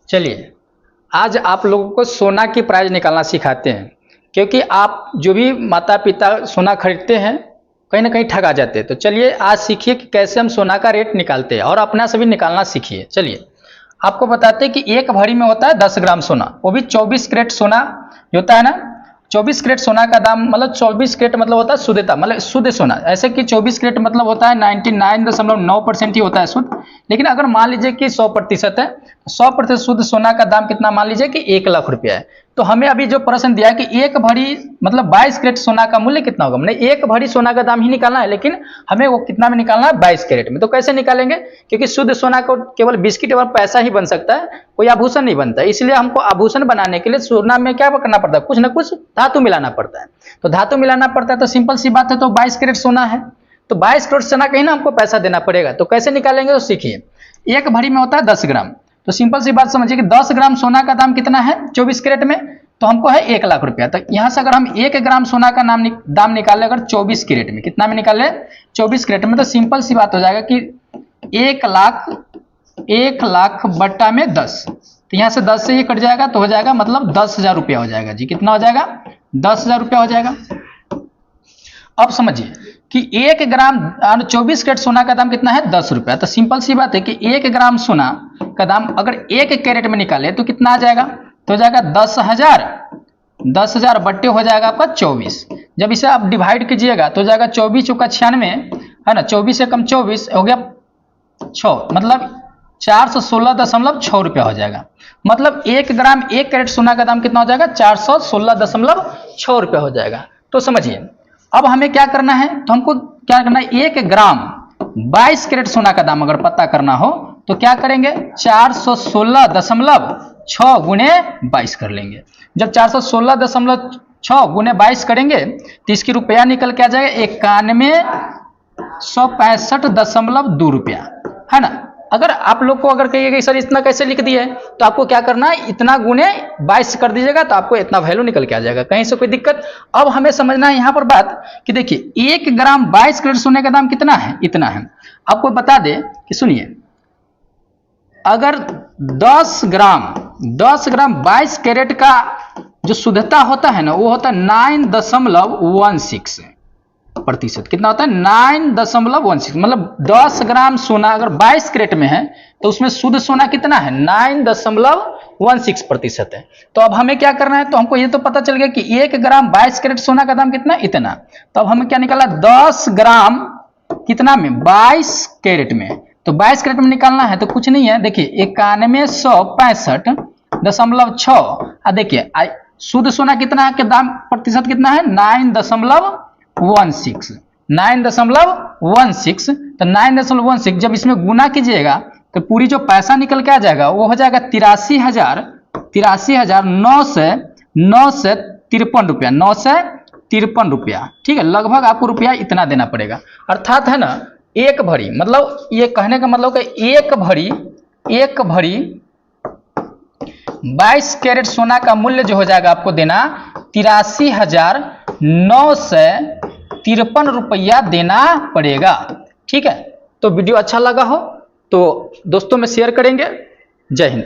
चलिए आज आप लोगों को सोना की प्राइस निकालना सिखाते हैं, क्योंकि आप जो भी माता पिता सोना खरीदते हैं कहीं ना कहीं ठगा जाते हैं। तो चलिए आज सीखिए कि कैसे हम सोना का रेट निकालते हैं और अपना से भी निकालना सीखिए। चलिए आपको बताते हैं कि एक भरी में होता है 10 ग्राम सोना, वो भी 24 कैरेट सोना होता है ना। 24 कैरेट सोना का दाम मतलब 24 कैरेट मतलब होता है शुद्धता, मतलब शुद्ध सोना। ऐसे कि 24 कैरेट मतलब होता है 99.9% ही होता है शुद्ध। लेकिन अगर मान लीजिए कि 100% है, 100% शुद्ध सोना का दाम कितना, मान लीजिए कि 1 लाख रुपया है। तो हमें अभी जो प्रश्न दिया है कि एक भरी मतलब 22 कैरेट सोना का मूल्य कितना होगा, मतलब एक भरी सोना का दाम ही निकालना है, लेकिन हमें वो कितना में निकालना है, 22 कैरेट में। तो कैसे निकालेंगे, क्योंकि शुद्ध सोना को केवल बिस्किट और पैसा ही बन सकता है, कोई आभूषण नहीं बनता है। इसलिए हमको आभूषण बनाने के लिए सोना में क्या करना पड़ता है, कुछ ना कुछ धातु मिलाना पड़ता है। तो धातु मिलाना पड़ता है तो सिंपल सी बात है, तो 22 कैरेट सोना है तो 22 कैरेट सोना कहीं ना हमको पैसा देना पड़ेगा। तो कैसे निकालेंगे, तो सीखिए। एक भरी में होता है 10 ग्राम, तो सिंपल सी बात समझिए कि 10 ग्राम सोना का दाम कितना है 24 कैरेट में, तो हमको है 1 लाख रुपया। तो यहां से अगर हम 1 ग्राम सोना का दाम निकाले अगर 24 कैरेट में, कितना में निकाले 24 कैरेट में, तो सिंपल सी बात हो जाएगा कि 1 लाख बट्टा में 10, तो यहां से 10 से ही कट जाएगा तो हो जाएगा मतलब 10,000 रुपया हो जाएगा जी। कितना हो जाएगा, 10,000 रुपया हो जाएगा। अब समझिए कि 1 ग्राम 24 कैरेट सोना का दाम कितना है 10 रुपया। तो सिंपल सी बात है कि 1 ग्राम सोना का दाम अगर 1 कैरेट में निकाले तो कितना आ जाएगा, तो हो जाएगा 10,000। 10,000 बट्टे हो जाएगा आपका 24। जब इसे आप डिवाइड कीजिएगा तो हो जाएगा 24 चौका 96 है ना, 24 से कम 24 हो गया 6, मतलब 416.6 रुपया हो जाएगा। मतलब 1 ग्राम 1 कैरेट सोना का दाम कितना हो जाएगा 416.6 रुपया हो जाएगा। तो समझिए अब हमें क्या करना है, तो हमको क्या करना है, 1 ग्राम 22 कैरेट सोना का दाम अगर पता करना हो तो क्या करेंगे, 416.6 गुणे 22 कर लेंगे। जब 416.6 गुणे 22 करेंगे तो इसकी रुपया निकल के आ जाएगा 91,165.2 रुपया, है ना। अगर आप लोग को अगर कहिएगा सर इतना कैसे लिख दिए, तो आपको क्या करना है, इतना गुणे 22 कर दीजिएगा तो आपको इतना वैल्यू निकल के आ जाएगा, कहीं से कोई दिक्कत। अब हमें समझना है यहाँ पर बात कि देखिए 1 ग्राम 22 कैरेट सोने का दाम कितना है, इतना है। आपको बता दे कि सुनिए, अगर 10 ग्राम 22 कैरेट का जो शुद्धता होता है ना, वो होता है 9.16%। कितना होता है 9.16, मतलब 10 ग्राम सोना अगर 22 कैरेट में है तो उसमें शुद्ध सोना कितना है 9.16% है। तो अब हमें क्या करना है, तो हमको ये तो पता चल गया कि 1 ग्राम 22 कैरेट सोना का दाम कितना, इतना। तो अब हमें क्या निकाला, 10 ग्राम कितना में 22 कैरेट में, तो 22 कैरेट में निकालना है तो कुछ नहीं है, देखिए 91,165.6। देखिए शुद्ध सोना कितना है, के दाम प्रतिशत कितना है 9.16। 9.16, तो 9.16 जब इसमें गुना कीजिएगा तो पूरी जो पैसा निकल के आ जाएगा वो हो जाएगा 83,953 रुपया, 953 रुपया। ठीक है, लगभग आपको रुपया इतना देना पड़ेगा। अर्थात है ना, एक भरी मतलब ये कहने का मतलब कि एक भरी 22 कैरेट सोना का मूल्य जो हो जाएगा आपको देना 83,953 रुपया देना पड़ेगा। ठीक है, तो वीडियो अच्छा लगा हो तो दोस्तों में शेयर करेंगे। जय हिंद।